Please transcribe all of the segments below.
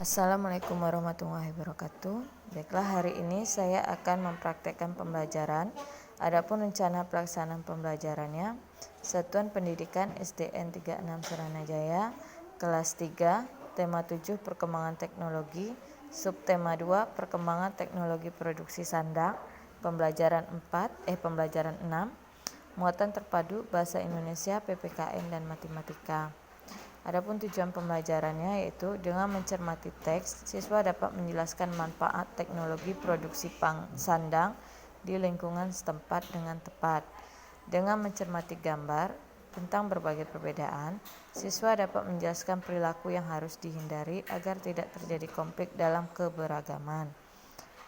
Assalamualaikum warahmatullahi wabarakatuh. Baiklah, hari ini saya akan mempraktekkan pembelajaran. Adapun rencana pelaksanaan pembelajarannya, Satuan Pendidikan SDN 36 Seranajaya, kelas 3, tema 7 Perkembangan Teknologi, subtema 2 Perkembangan Teknologi Produksi Sandang, pembelajaran 6, muatan terpadu Bahasa Indonesia, PPKN dan Matematika. Adapun tujuan pembelajarannya yaitu dengan mencermati teks, siswa dapat menjelaskan manfaat teknologi produksi sandang di lingkungan setempat dengan tepat. Dengan mencermati gambar tentang berbagai perbedaan, siswa dapat menjelaskan perilaku yang harus dihindari agar tidak terjadi konflik dalam keberagaman.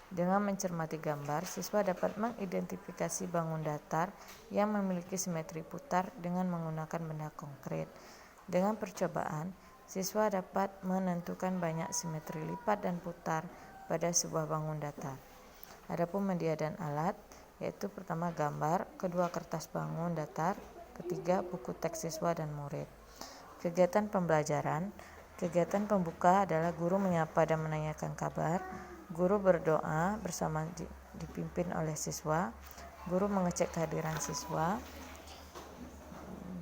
Dengan mencermati gambar, siswa dapat mengidentifikasi bangun datar yang memiliki simetri putar dengan menggunakan benda konkret. Dengan percobaan, siswa dapat menentukan banyak simetri lipat dan putar pada sebuah bangun datar. Adapun media dan alat, yaitu pertama gambar, kedua kertas bangun datar, ketiga buku teks siswa dan murid. Kegiatan pembelajaran, kegiatan pembuka adalah guru menyapa dan menanyakan kabar, guru berdoa bersama dipimpin oleh siswa, guru mengecek kehadiran siswa,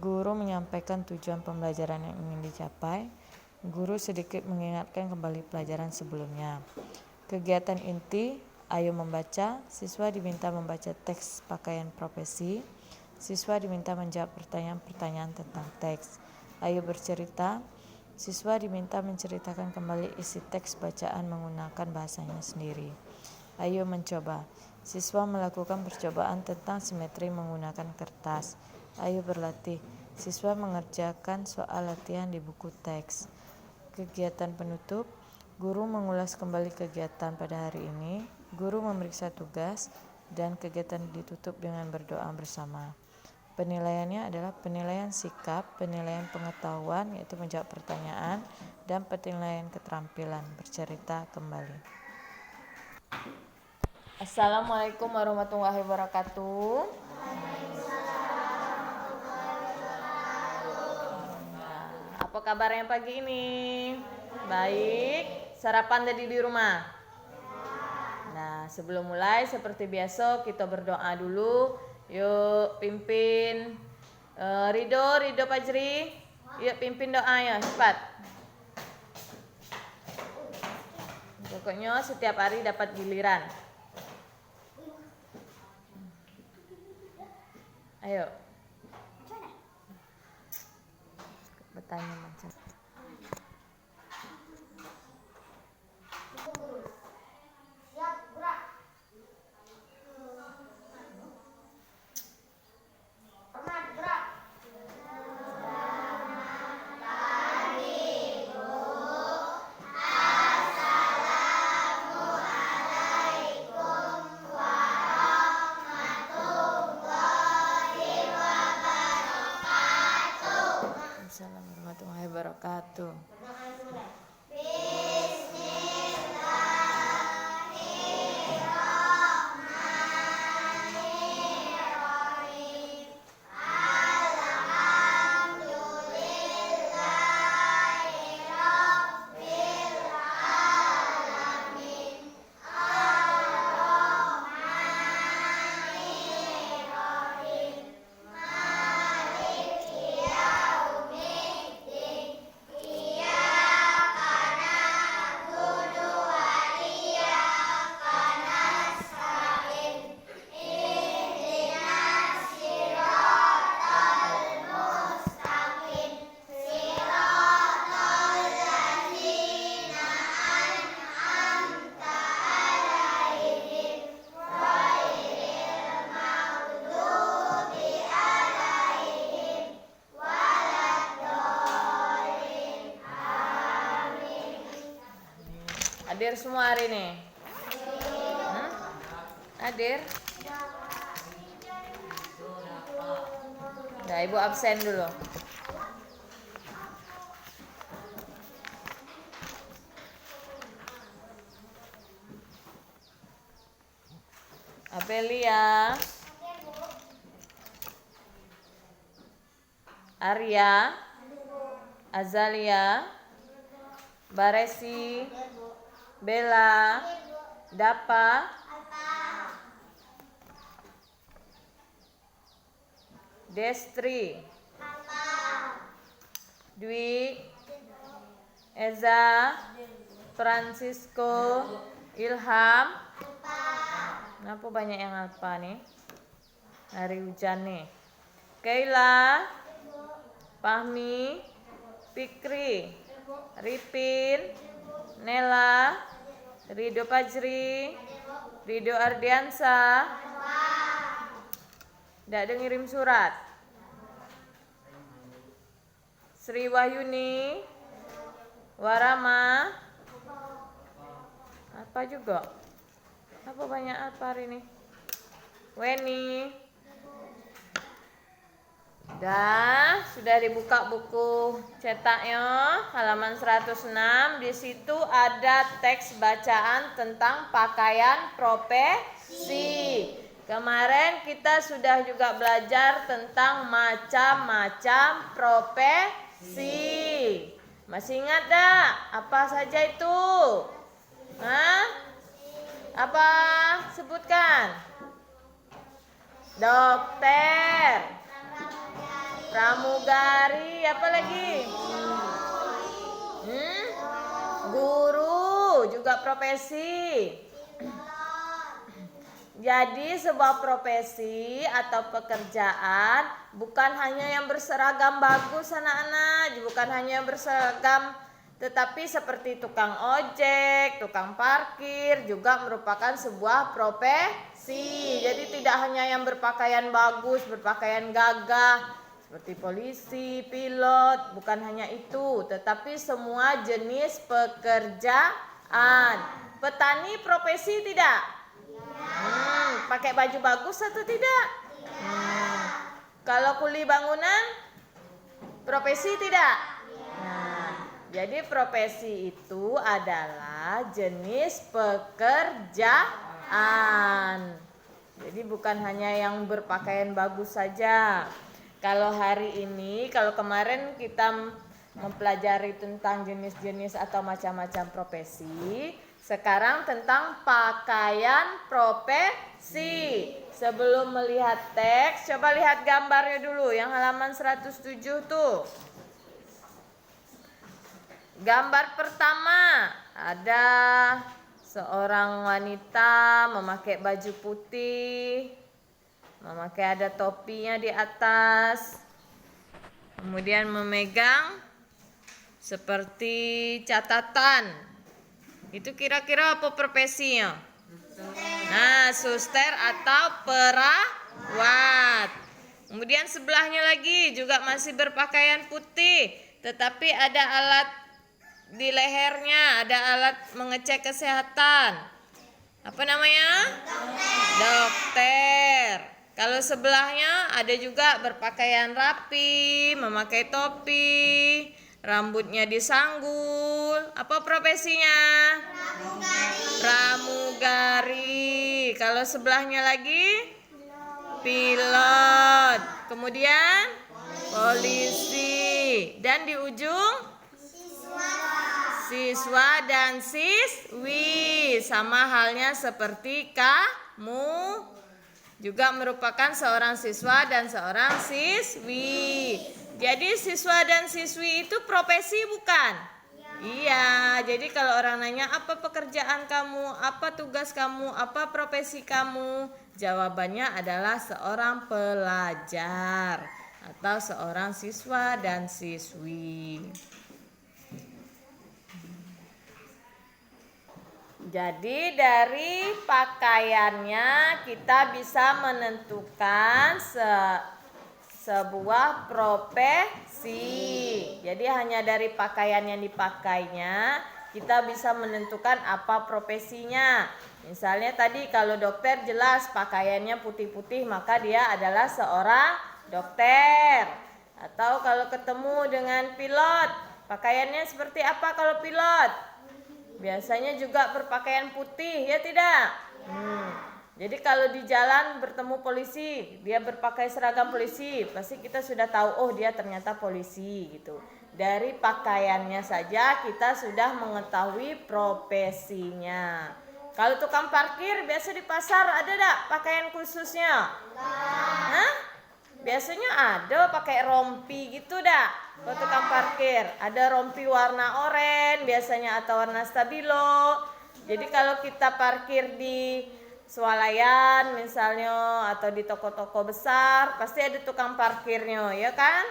guru menyampaikan tujuan pembelajaran yang ingin dicapai, guru sedikit mengingatkan kembali pelajaran sebelumnya. Kegiatan inti, ayo membaca, siswa diminta membaca teks pakaian profesi, siswa diminta menjawab pertanyaan-pertanyaan tentang teks. Ayo bercerita, siswa diminta menceritakan kembali isi teks bacaan menggunakan bahasanya sendiri. Ayo mencoba, siswa melakukan percobaan tentang simetri menggunakan kertas. Ayo berlatih, siswa mengerjakan soal latihan di buku teks. Kegiatan penutup, guru mengulas kembali kegiatan pada hari ini, guru memeriksa tugas, dan kegiatan ditutup dengan berdoa bersama. Penilaiannya adalah penilaian sikap, penilaian pengetahuan yaitu menjawab pertanyaan, dan penilaian keterampilan bercerita kembali. Assalamualaikum warahmatullahi wabarakatuh. Apa kabarnya pagi ini? Baik. Sarapan tadi di rumah? Nah, sebelum mulai seperti biasa kita berdoa dulu. Yuk pimpin Ridho Fajri. Yuk pimpin doanya cepat. Pokoknya setiap hari dapat giliran. Ayo. Bertanya macam. Assalamualaikum warahmatullahi wabarakatuh. Hadir semua hari ini? Hadir? Nah, ibu absen dulu. Apelia, Arya, Azalia, Baresi, Bella, Dapa, Destri, Dwi, Eza, Francisco, Ilham. Kenapa banyak yang alfa nih? Hari hujan nih. Keila, Fahmi, Fikri, Ripin, Nela, Rido Fajri, Rido Ardiansa. Tidak ada ngirim surat. Sri Wahyuni, Warama. Apa juga? Apa banyak apa hari ini? Weni. Sudah dibuka buku cetaknya halaman 106. Di situ ada teks bacaan tentang pakaian profesi. Kemarin kita sudah juga belajar tentang macam-macam profesi. Masih ingat dah apa saja itu? Hah? Apa? Sebutkan. Dokter, pramugari, apa lagi? Guru juga profesi. Jadi sebuah profesi atau pekerjaan bukan hanya yang berseragam bagus anak-anak, bukan hanya yang berseragam, tetapi seperti tukang ojek, tukang parkir juga merupakan sebuah profesi. Jadi tidak hanya yang berpakaian bagus, berpakaian gagah seperti polisi, pilot, bukan hanya itu, tetapi semua jenis pekerjaan. Petani profesi tidak? Pakai baju bagus atau tidak? Kalau kuli bangunan profesi tidak? Jadi profesi itu adalah jenis pekerjaan. Jadi bukan hanya yang berpakaian bagus saja. Kalau hari ini, kalau kemarin kita mempelajari tentang jenis-jenis atau macam-macam profesi, sekarang tentang pakaian profesi. Sebelum melihat teks, coba lihat gambarnya dulu yang halaman 107 tuh. Gambar pertama, ada seorang wanita memakai baju putih, memakai ada topinya di atas, kemudian memegang seperti catatan. Itu kira-kira apa profesinya? Suster atau perawat. Kemudian sebelahnya lagi juga masih berpakaian putih, tetapi ada alat di lehernya, ada alat mengecek kesehatan. Apa namanya? Dokter. Kalau sebelahnya ada juga berpakaian rapi, memakai topi, rambutnya disanggul. Apa profesinya? Pramugari. Kalau sebelahnya lagi? Pilot. Kemudian polisi. Dan di ujung? Siswa dan siswi. Sama halnya seperti kamu. Juga merupakan seorang siswa dan seorang siswi. Jadi siswa dan siswi itu profesi bukan? Iya, jadi kalau orang nanya apa pekerjaan kamu, apa tugas kamu, apa profesi kamu, jawabannya adalah seorang pelajar atau seorang siswa dan siswi. Jadi dari pakaiannya kita bisa menentukan sebuah profesi. Jadi hanya dari pakaian yang dipakainya kita bisa menentukan apa profesinya. Misalnya tadi kalau dokter jelas pakaiannya putih-putih maka dia adalah seorang dokter. Atau kalau ketemu dengan pilot, pakaiannya seperti apa kalau pilot? Biasanya juga berpakaian putih, ya tidak? Jadi kalau di jalan bertemu polisi, dia berpakai seragam polisi, pasti kita sudah tahu, oh dia ternyata polisi gitu. Dari pakaiannya saja kita sudah mengetahui profesinya. Kalau tukang parkir biasa di pasar ada enggak pakaian khususnya? Hah? Biasanya ada pakai rompi gitu dah. Kalau tukang parkir ada rompi warna oranye biasanya atau warna stabilo. Jadi kalau kita parkir di swalayan misalnya atau di toko-toko besar pasti ada tukang parkirnya, ya kan?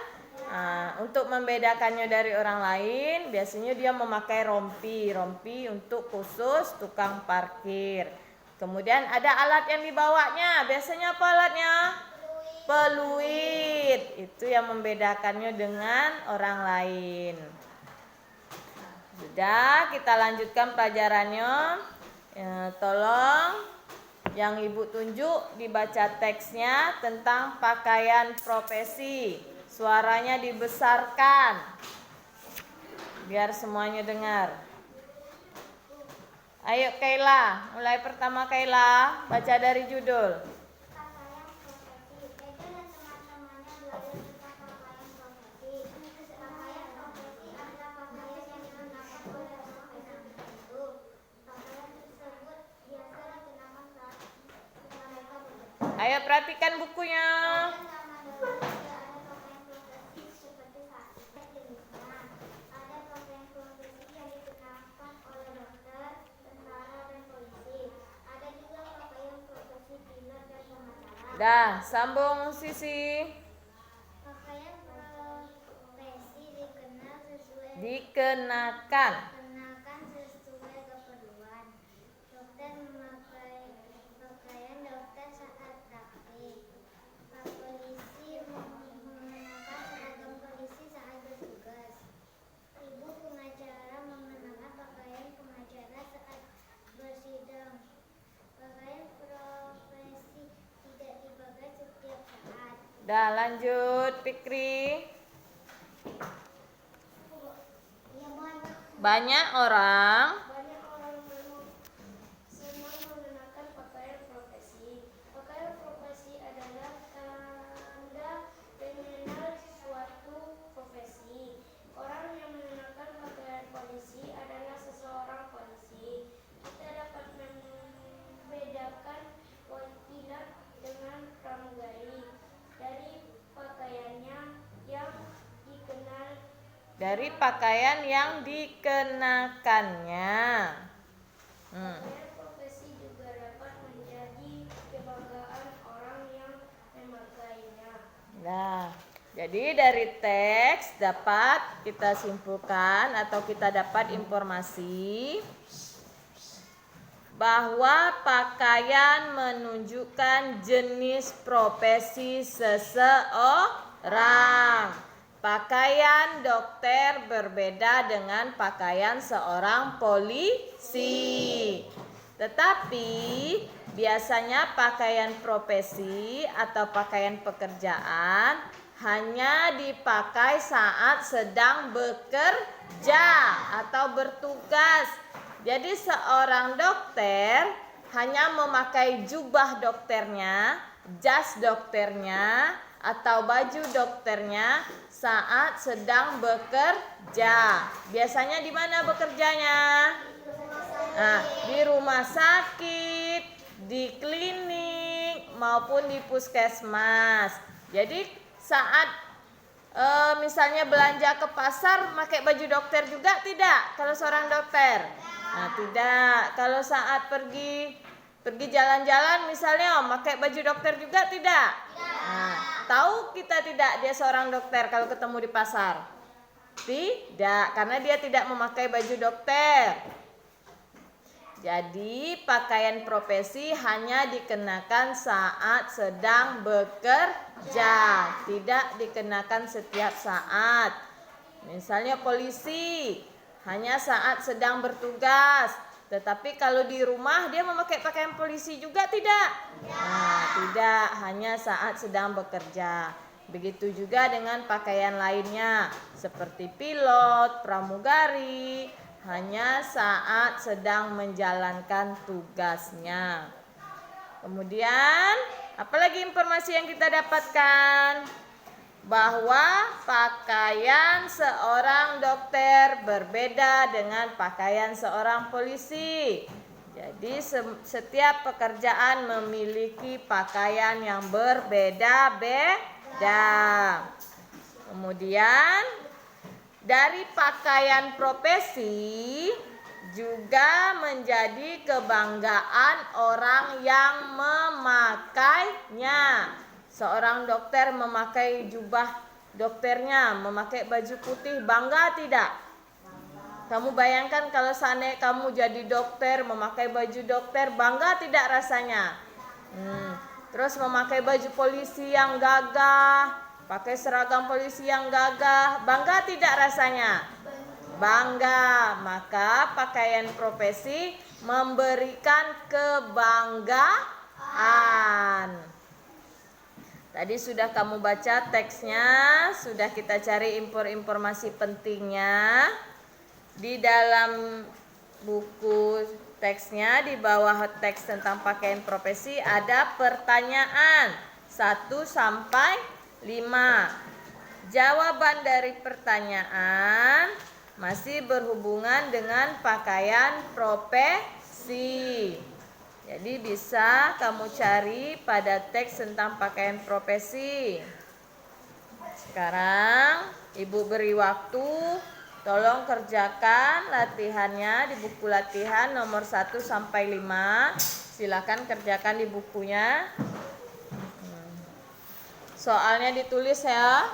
Nah, untuk membedakannya dari orang lain biasanya dia memakai rompi untuk khusus tukang parkir. Kemudian ada alat yang dibawanya, biasanya apa alatnya? Peluit. Itu yang membedakannya dengan orang lain. Sudah, kita lanjutkan pelajarannya. Tolong yang ibu tunjuk dibaca teksnya tentang pakaian profesi. Suaranya dibesarkan biar semuanya dengar. Ayo Kaila, mulai pertama Kaila, baca dari judul. Ayo perhatikan bukunya. Dah, sambung Sisi. Pakaian profesi Dikenakan sesuai keperluan. Dokter memakai pakaian dokter saat praktik. Polisi mengenakan seragam polisi saat bertugas. Ibu pengacara mengenakan pakaian pengacara saat bersidang. Pakaian profesi tidak dipakai setiap saat. Dah, lanjut Fikri. Banyak orang senang mengenakan pakaian profesi. Pakaian profesi adalah tanda pengenal suatu profesi. Orang yang mengenakan pakaian polisi adalah seseorang polisi. Kita dapat membedakan pilot dengan pramugari dari pakaian yang dikenakannya. Pakaian profesi juga dapat menjadi kebanggaan orang yang memakainya. Nah, jadi dari teks dapat kita simpulkan atau kita dapat informasi bahwa pakaian menunjukkan jenis profesi seseorang. Pakaian dokter berbeda dengan pakaian seorang polisi. Tetapi biasanya pakaian profesi atau pakaian pekerjaan hanya dipakai saat sedang bekerja atau bertugas. Jadi seorang dokter hanya memakai jubah dokternya, jas dokternya, atau baju dokternya saat sedang bekerja. Biasanya di mana bekerjanya? Nah, di rumah sakit, di klinik, maupun di puskesmas. Jadi saat misalnya belanja ke pasar, pakai baju dokter juga tidak? Kalau seorang dokter? Nah, tidak. Kalau saat pergi jalan-jalan misalnya pakai baju dokter juga tidak? Nah, tahu kita tidak dia seorang dokter kalau ketemu di pasar? Tidak, karena dia tidak memakai baju dokter. Jadi pakaian profesi hanya dikenakan saat sedang bekerja, tidak dikenakan setiap saat. Misalnya polisi hanya saat sedang bertugas, tetapi kalau di rumah dia memakai pakaian polisi juga tidak? Nah, tidak, hanya saat sedang bekerja. Begitu juga dengan pakaian lainnya seperti pilot, pramugari, hanya saat sedang menjalankan tugasnya. Kemudian, apalagi informasi yang kita dapatkan? bahwa pakaian seorang dokter berbeda dengan pakaian seorang polisi. Jadi setiap pekerjaan memiliki pakaian yang berbeda-beda. Kemudian dari pakaian profesi juga menjadi kebanggaan orang yang memakainya. Seorang dokter memakai jubah dokternya, memakai baju putih, bangga tidak? Kamu bayangkan kalau seandainya kamu jadi dokter, memakai baju dokter, bangga tidak rasanya? Terus memakai baju polisi yang gagah, pakai seragam polisi yang gagah, bangga tidak rasanya? Bangga. Maka pakaian profesi memberikan kebanggaan. Tadi sudah kamu baca teksnya, sudah kita cari informasi pentingnya. Di dalam buku teksnya, di bawah teks tentang pakaian profesi ada pertanyaan 1 sampai 5. Jawaban dari pertanyaan masih berhubungan dengan pakaian profesi. Jadi bisa kamu cari pada teks tentang pakaian profesi. Sekarang Ibu beri waktu, tolong kerjakan latihannya di buku latihan nomor 1 sampai 5. Silakan kerjakan di bukunya. Soalnya ditulis ya.